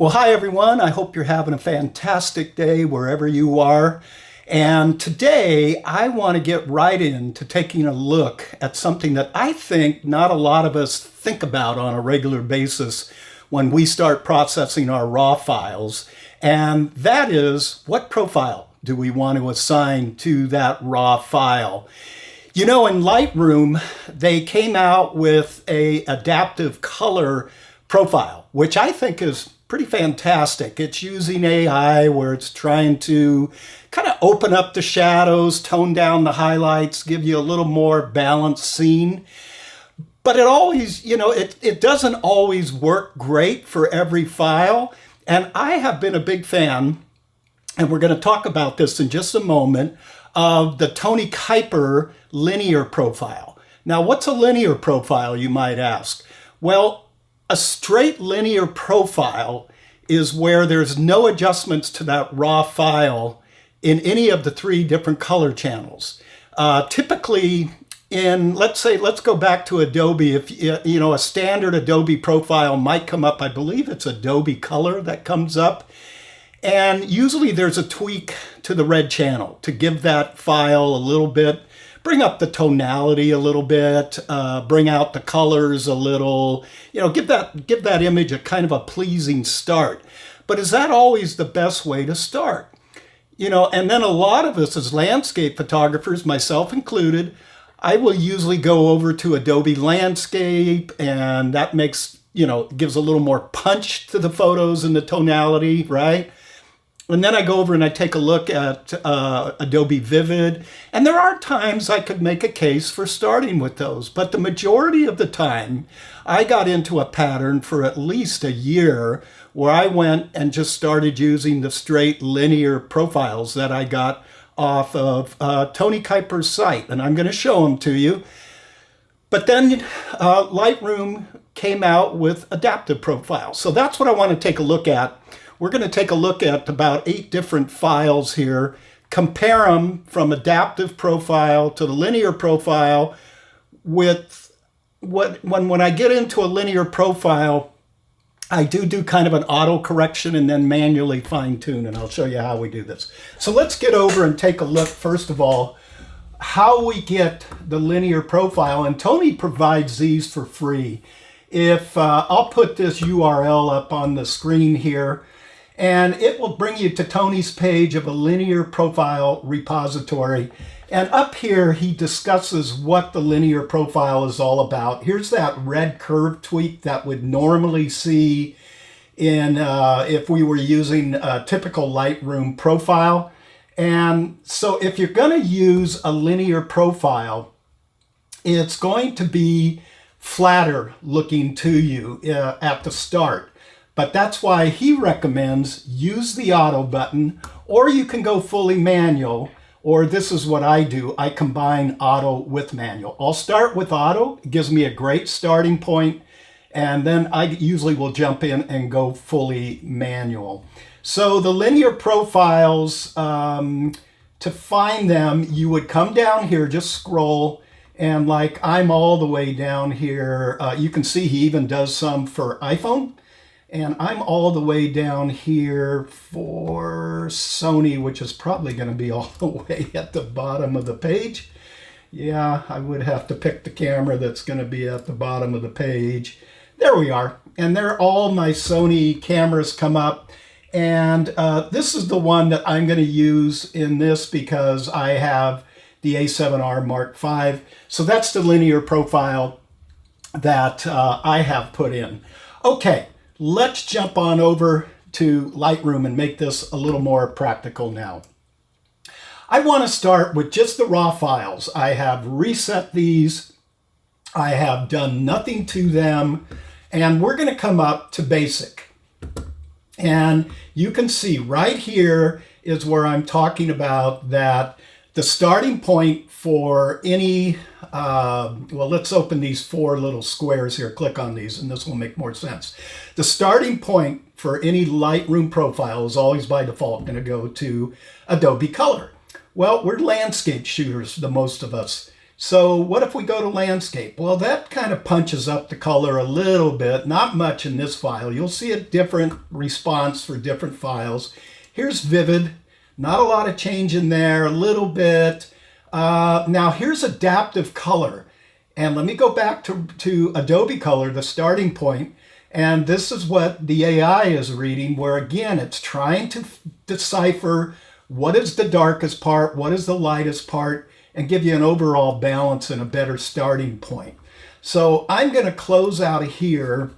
Well, hi everyone. I hope you're having a fantastic day wherever you are. And today I want to get right into taking a look at something that I think not a lot of us think about on a regular basis when we start processing our raw files. And that is, what profile do we want to assign to that raw file? You know, in Lightroom, they came out with an adaptive color profile, which I think is pretty fantastic. It's using AI where it's trying to kind of open up the shadows, tone down the highlights, give you a little more balanced scene. But it always, it doesn't always work great for every file. And I have been a big fan, and we're going to talk about this in just a moment, of the Tony Kuiper linear profile. Now, what's a linear profile, you might ask? Well, a straight linear profile is where there's no adjustments to that raw file in any of the three different color channels. Typically, let's go back to Adobe. If a standard Adobe profile might come up, I believe it's Adobe Color that comes up. And usually there's a tweak to the red channel to give that file a little bit, bring up the tonality a little bit, bring out the colors a little, give that image a kind of a pleasing start. But is that always the best way to start? And then a lot of us as landscape photographers, myself included, I will usually go over to Adobe Landscape, and that makes, gives a little more punch to the photos and the tonality, right? And then I go over and I take a look at Adobe Vivid. And there are times I could make a case for starting with those. But the majority of the time, I got into a pattern for at least a year where I went and just started using the straight linear profiles that I got off of Tony Kuiper's site. And I'm going to show them to you. But then Lightroom came out with adaptive profiles. So that's what I want to take a look at. We're going to take a look at about 8 different files here, compare them from adaptive profile to the linear profile with when I get into a linear profile, I do kind of an auto correction and then manually fine tune, and I'll show you how we do this. So let's get over and take a look, first of all, how we get the linear profile, and Tony provides these for free. If I'll put this URL up on the screen here, and it will bring you to Tony's page of a linear profile repository. And up here, he discusses what the linear profile is all about. Here's that red curve tweak that would normally see in if we were using a typical Lightroom profile. And so if you're going to use a linear profile, it's going to be flatter looking to you at the start. But that's why he recommends use the auto button, or you can go fully manual, or this is what I do. I combine auto with manual. I'll start with auto. It gives me a great starting point, and then I usually will jump in and go fully manual. So the linear profiles, to find them, you would come down here, just scroll, and like I'm all the way down here. You can see he even does some for iPhone. And I'm all the way down here for Sony, which is probably going to be all the way at the bottom of the page. Yeah, I would have to pick the camera that's going to be at the bottom of the page. There we are. And there all my Sony cameras come up. And this is the one that I'm going to use in this because I have the A7R Mark V. So that's the linear profile that I have put in. Okay. Let's jump on over to Lightroom and make this a little more practical now. I want to start with just the raw files. I have reset these. I have done nothing to them. And we're going to come up to basic. And you can see right here is where I'm talking about that the starting point for any, well, let's open these 4 little squares here. Click on these, and this will make more sense. The starting point for any Lightroom profile is always by default going to go to Adobe Color. Well, we're landscape shooters, the most of us. So what if we go to landscape? Well, that kind of punches up the color a little bit, not much in this file. You'll see a different response for different files. Here's vivid, not a lot of change in there, a little bit. Now here's adaptive color. And let me go back to Adobe Color, the starting point. And this is what the AI is reading, where again, it's trying to decipher what is the darkest part, what is the lightest part, and give you an overall balance and a better starting point. So I'm going to close out of here,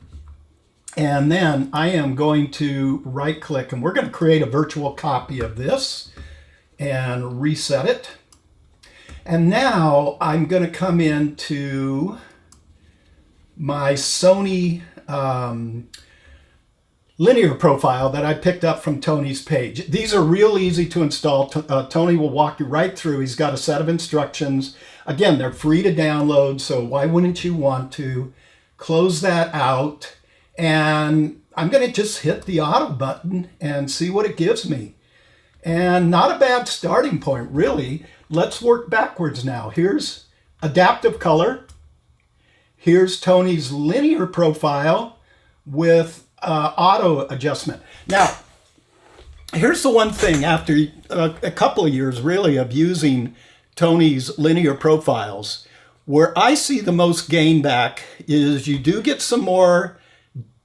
and then I am going to right click, and we're going to create a virtual copy of this and reset it. And now I'm going to come into my Sony linear profile that I picked up from Tony's page. These are real easy to install. Tony will walk you right through. He's got a set of instructions. Again, they're free to download, so why wouldn't you want to? Close that out, and I'm going to just hit the auto button and see what it gives me. And not a bad starting point, really. Let's work backwards now. Here's adaptive color. Here's Tony's linear profile with auto adjustment. Now, here's the one thing after a couple of years really of using Tony's linear profiles, where I see the most gain back is you do get some more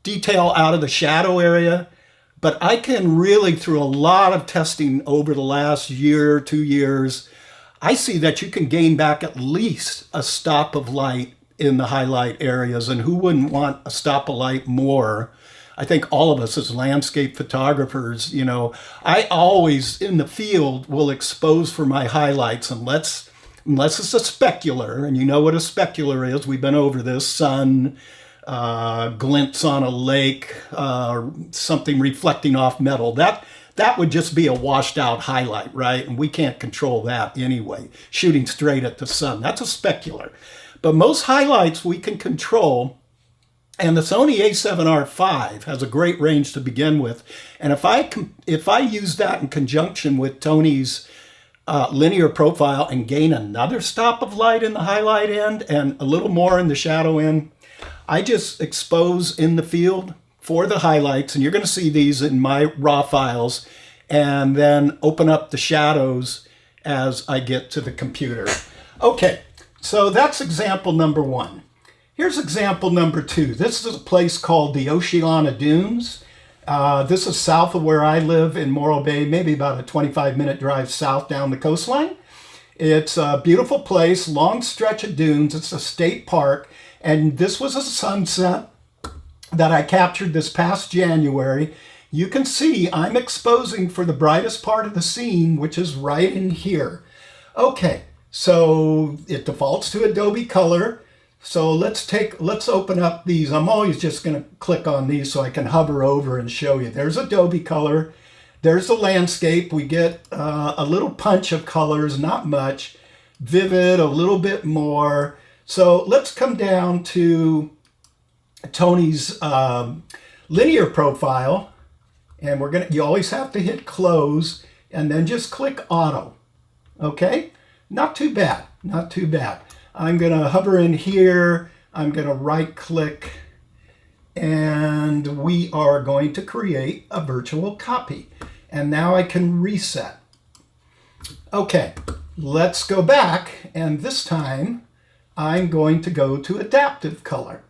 detail out of the shadow area, but I can really, through a lot of testing over the last year, 2 years, I see that you can gain back at least a stop of light in the highlight areas. And who wouldn't want a stop of light more? I think all of us as landscape photographers, you know, I always in the field will expose for my highlights unless it's a specular, and you know what a specular is. We've been over this: sun, glints on a lake, something reflecting off metal. That would just be a washed out highlight, right? And we can't control that anyway. Shooting straight at the sun, that's a specular. But most highlights we can control, and the Sony a7R5 has a great range to begin with. And if I use that in conjunction with Tony's linear profile and gain another stop of light in the highlight end and a little more in the shadow end, I just expose in the field for the highlights, and you're going to see these in my raw files, and then open up the shadows as I get to the computer. Okay, so that's example number one. Here's example number two. This is a place called the Oceana Dunes. This is south of where I live in Morro Bay, maybe about a 25-minute drive south down the coastline. It's a beautiful place, long stretch of dunes. It's a state park, and this was a sunset that I captured this past January. You can see I'm exposing for the brightest part of the scene, which is right in here. Okay, so it defaults to Adobe Color. So let's open up these. I'm always just going to click on these so I can hover over and show you. There's Adobe Color. There's the landscape. We get a little punch of colors, not much. Vivid, a little bit more. So let's come down to Tony's linear profile, and you always have to hit close and then just click auto. Okay, not too bad, not too bad. I'm going to hover in here, I'm going to right click, and we are going to create a virtual copy. And now I can reset. Okay, let's go back, and this time I'm going to go to adaptive color.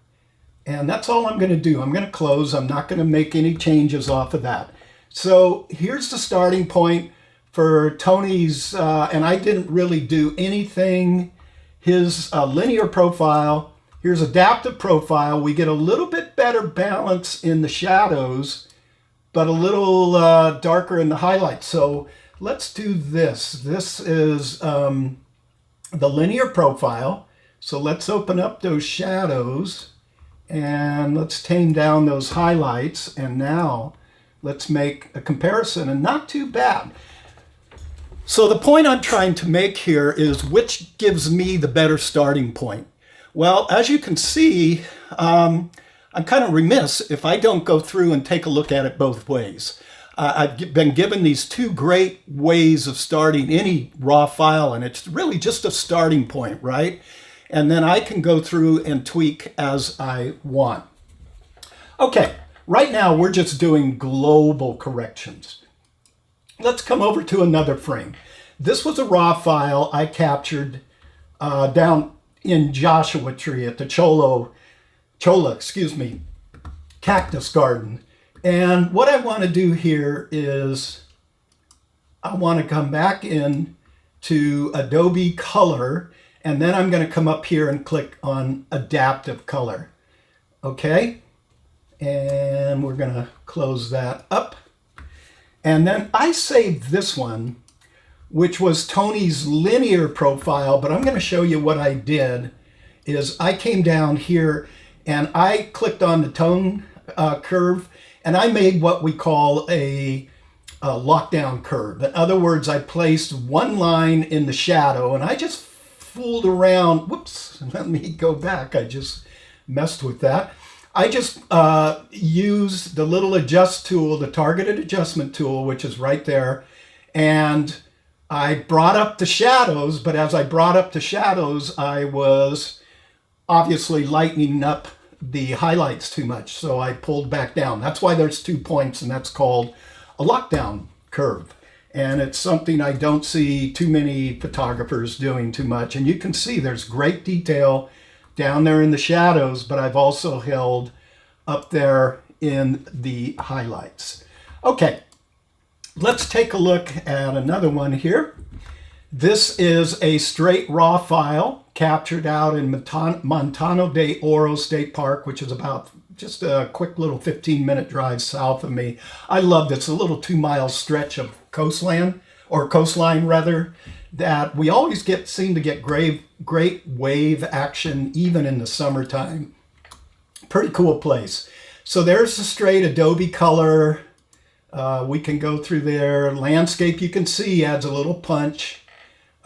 And that's all I'm going to do. I'm going to close. I'm not going to make any changes off of that. So here's the starting point for Tony's, and I didn't really do anything. His linear profile. Here's adaptive profile. We get a little bit better balance in the shadows, but a little darker in the highlights. So let's do this. This is the linear profile. So let's open up those shadows. And let's tame down those highlights. And now let's make a comparison, and not too bad. So the point I'm trying to make here is which gives me the better starting point. Well, as you can see, I'm kind of remiss if I don't go through and take a look at it both ways. I've been given these two great ways of starting any raw file, and it's really just a starting point, right? And then I can go through and tweak as I want. Okay, right now we're just doing global corrections. Let's come over to another frame. This was a raw file I captured down in Joshua Tree at the Cholla, cactus garden. And what I want to do here is I want to come back in to Adobe Color, and then I'm going to come up here and click on Adaptive Color. Okay, and we're going to close that up. And then I saved this one, which was Tony's linear profile, but I'm going to show you what I did is I came down here and I clicked on the tone curve, and I made what we call a lockdown curve. In other words, I placed one line in the shadow, and I just fooled around. Whoops, let me go back. I just messed with that. I just used the little adjust tool, the targeted adjustment tool, which is right there, and I brought up the shadows, but as I brought up the shadows, I was obviously lightening up the highlights too much, so I pulled back down. That's why there's 2 points, and that's called a lockdown curve. And it's something I don't see too many photographers doing too much. And you can see there's great detail down there in the shadows, but I've also held up there in the highlights. Okay, let's take a look at another one here. This is a straight raw file captured out in Montano de Oro State Park, which is about just a quick little 15-minute drive south of me. I love this, a little 2-mile stretch of coastline rather, that we always seem to get great wave action even in the summertime. Pretty cool place. So there's the straight Adobe Color. We can go through there. Landscape, you can see, adds a little punch.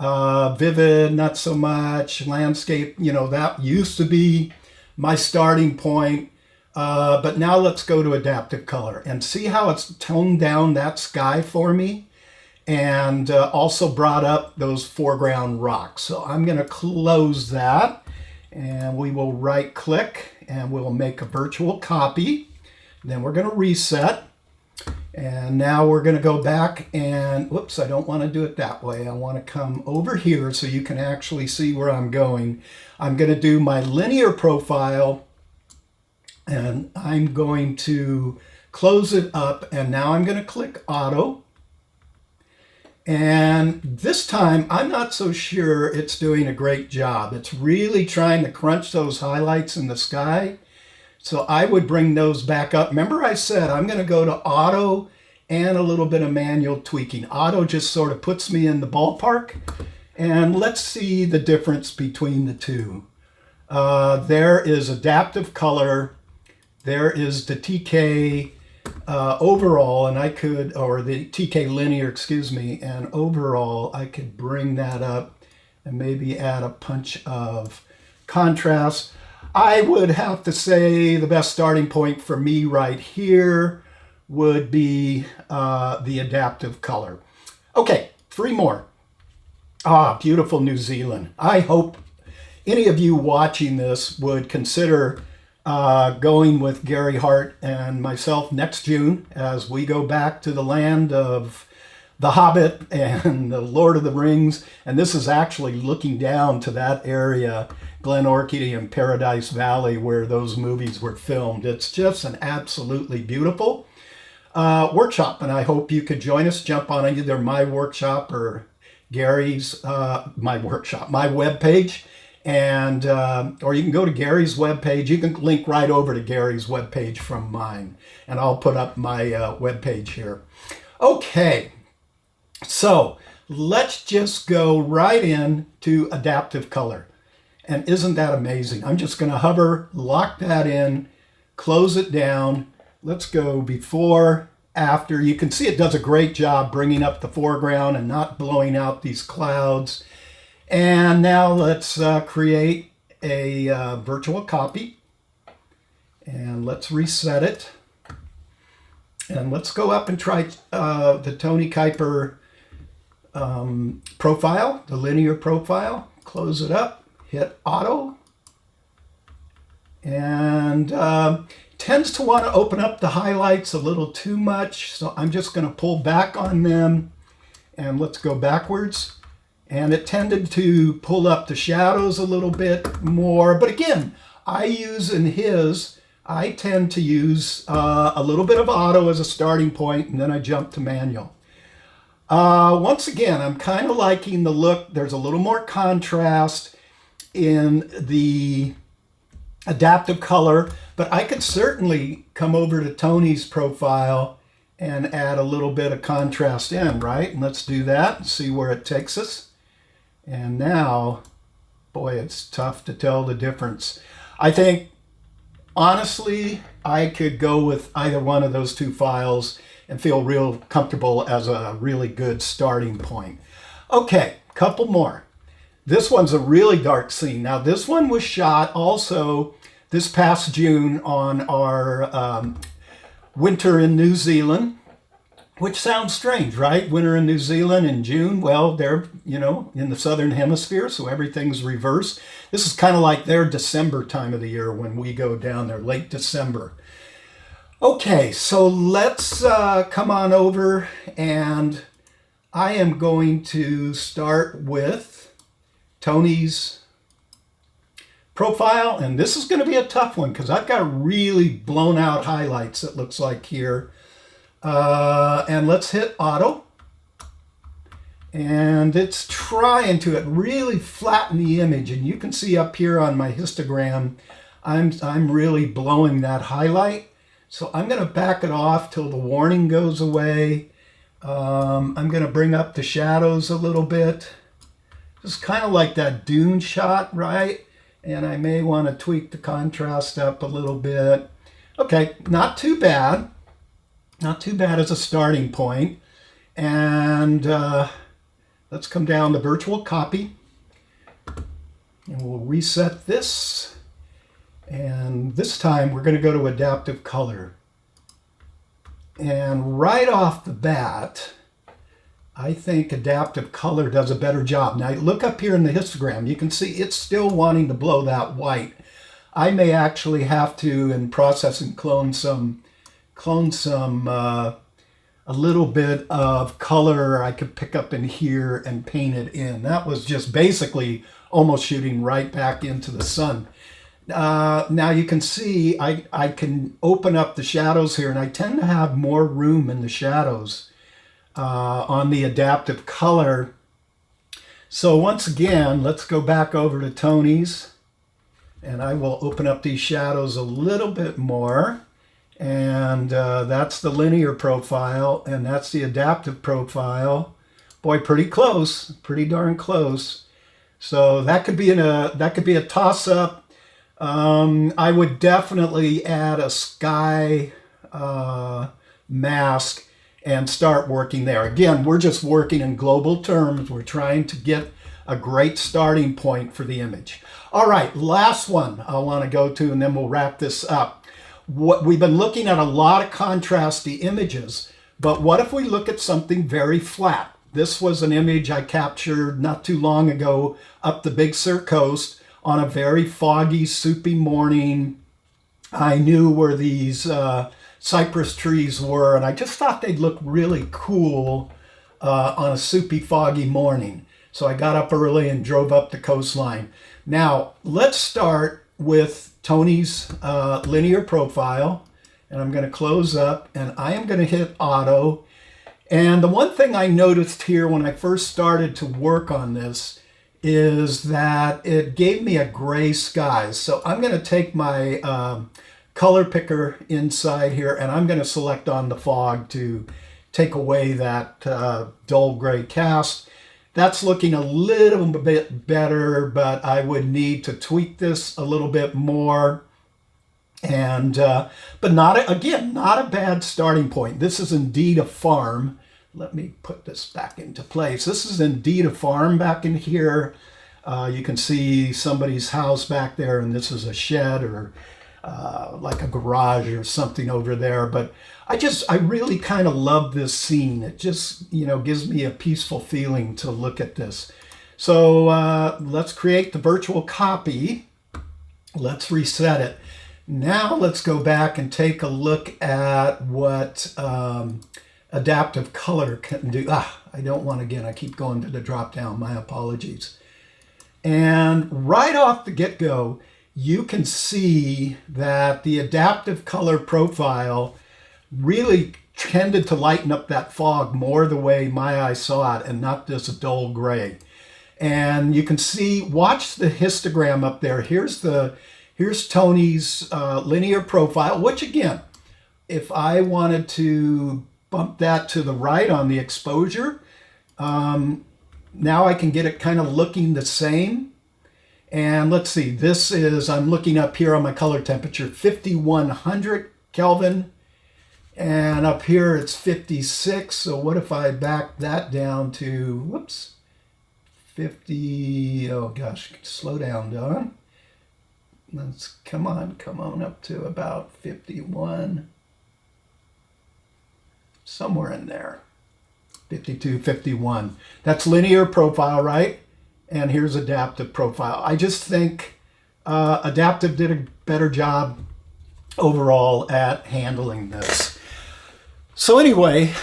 Vivid, not so much. Landscape, that used to be my starting point. But now let's go to Adaptive Color and see how it's toned down that sky for me, and also brought up those foreground rocks. So I'm going to close that, and we will right click and we'll make a virtual copy. Then we're going to reset. And now we're going to go back and, whoops, I don't want to do it that way. I want to come over here so you can actually see where I'm going. I'm going to do my linear profile, and I'm going to close it up, and now I'm going to click Auto. And this time, I'm not so sure it's doing a great job. It's really trying to crunch those highlights in the sky. So I would bring those back up. Remember I said I'm going to go to Auto and a little bit of manual tweaking. Auto just sort of puts me in the ballpark. And let's see the difference between the two. There is Adaptive Color. There is the TK overall, and the TK linear, and overall I could bring that up and maybe add a punch of contrast. I would have to say the best starting point for me right here would be the Adaptive Color. Okay, 3 more. Beautiful New Zealand. I hope any of you watching this would consider going with Gary Hart and myself next June as we go back to the land of The Hobbit and the Lord of the Rings. And this is actually looking down to that area, Glen Orchid and Paradise Valley, where those movies were filmed. It's just an absolutely beautiful workshop, and I hope you could join us. Jump on either my workshop or Gary's, my webpage, and or you can go to Gary's webpage. You can link right over to Gary's webpage from mine, and I'll put up my webpage here. Okay, so let's just go right in to Adaptive Color. And isn't that amazing? I'm just going to hover, lock that in, close it down. Let's go before, after. You can see it does a great job bringing up the foreground and not blowing out these clouds. And now let's create a virtual copy. And let's reset it. And let's go up and try the Tony Kuiper profile, the linear profile. Close it up, hit auto, and tends to want to open up the highlights a little too much, so I'm just going to pull back on them, and let's go backwards. And it tended to pull up the shadows a little bit more, but again, I tend to use a little bit of auto as a starting point, and then I jump to manual. Once again, I'm kind of liking the look. There's a little more contrast in the adaptive color, but I could certainly come over to Tony's profile and add a little bit of contrast in, right? And let's do that and see where it takes us. And now, boy, it's tough to tell the difference. I think, honestly, I could go with either one of those two files and feel real comfortable as a really good starting point. Okay, couple more. This one's a really dark scene. Now, this one was shot also this past June on our winter in New Zealand, which sounds strange, right? Winter in New Zealand in June. Well, they're, in the southern hemisphere, so everything's reversed. This is kind of like their December time of the year when we go down there, late December. Okay, so let's come on over, and I am going to start with Tony's profile, and this is going to be a tough one because I've got really blown out highlights, it looks like here. And let's hit auto, and it's trying to really flatten the image, and you can see up here on my histogram I'm really blowing that highlight. So I'm going to back it off till the warning goes away. I'm going to bring up the shadows a little bit. It's kind of like that dune shot, right? And I may want to tweak the contrast up a little bit. Okay, not too bad. Not too bad as a starting point. And let's come down to virtual copy. And we'll reset this. And this time we're going to go to adaptive color. And right off the bat, I think adaptive color does a better job. Now look up here in the histogram. You can see it's still wanting to blow that white. I may actually have to, in processing, clone a little bit of color I could pick up in here and paint it in. That was just basically almost shooting right back into the sun. Now you can see I can open up the shadows here, and I tend to have more room in the shadows on the adaptive color. So once again, let's go back over to Tony's, and I will open up these shadows a little bit more. And that's the linear profile, and that's the adaptive profile. Boy, pretty close, pretty darn close. So that could be a toss-up. I would definitely add a sky mask and start working there. Again, we're just working in global terms. We're trying to get a great starting point for the image. All right, last one I want to go to, and then we'll wrap this up. We've been looking at a lot of contrasty images, but what if we look at something very flat? This was an image I captured not too long ago up the Big Sur coast on a very foggy, soupy morning. I knew where these cypress trees were, and I just thought they'd look really cool on a soupy, foggy morning. So I got up early and drove up the coastline. Now, let's start with Tony's linear profile, and I'm going to close up, and I am going to hit auto. And the one thing I noticed here when I first started to work on this is that it gave me a gray sky. So I'm going to take my color picker inside here, and I'm going to select on the fog to take away that dull gray cast. That's looking a little bit better, but I would need to tweak this a little bit more. And but not a bad starting point. This is indeed a farm. Let me put this back into place. This is indeed a farm back in here. You can see somebody's house back there, and this is a shed or like a garage or something over there. But I really kind of love this scene. It just, gives me a peaceful feeling to look at this. So let's create the virtual copy. Let's reset it. Now let's go back and take a look at what adaptive color can do. I don't want, again, I keep going to the drop down, my apologies. And right off the get-go, you can see that the adaptive color profile really tended to lighten up that fog more the way my eye saw it and not this dull gray. And you can see, watch the histogram up there. Here's Tony's linear profile, which again, if I wanted to bump that to the right on the exposure, now I can get it kind of looking the same. And let's see, I'm looking up here on my color temperature, 5100 Kelvin. And up here it's 56. So what if I back that down to, 50, oh gosh, slow down, Don. Let's, come on up to about 51. Somewhere in there. 52, 51. That's linear profile, right? And here's adaptive profile. I just think adaptive did a better job overall at handling this. So anyway,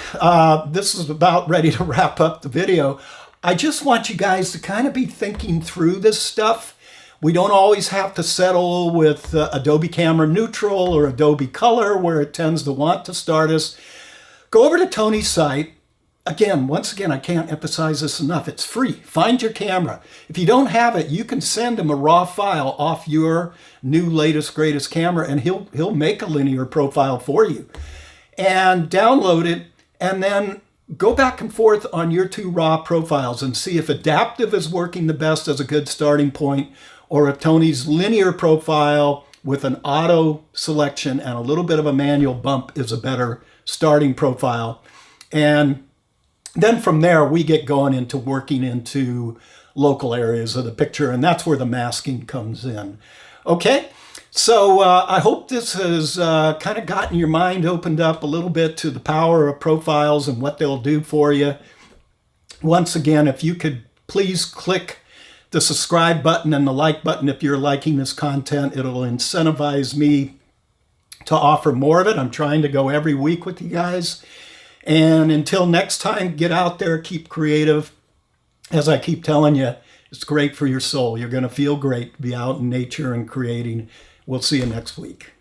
this is about ready to wrap up the video. I just want you guys to kind of be thinking through this stuff. We don't always have to settle with Adobe Camera Neutral or Adobe Color, where it tends to want to start us. Go over to Tony's site. Once again, I can't emphasize this enough. It's free. Find your camera. If you don't have it, you can send him a raw file off your new, latest, greatest camera, and he'll make a linear profile for you. And download it, and then go back and forth on your two raw profiles and see if adaptive is working the best as a good starting point, or if Tony's linear profile with an auto selection and a little bit of a manual bump is a better starting profile. And then from there, we get going into working into local areas of the picture, and that's where the masking comes in. Okay, so I hope this has kind of gotten your mind opened up a little bit to the power of profiles and what they'll do for you. Once again, if you could please click the subscribe button and the like button if you're liking this content, it'll incentivize me to offer more of it. I'm trying to go every week with you guys. And until next time, get out there, keep creative. As I keep telling you, it's great for your soul. You're going to feel great to be out in nature and creating. We'll see you next week.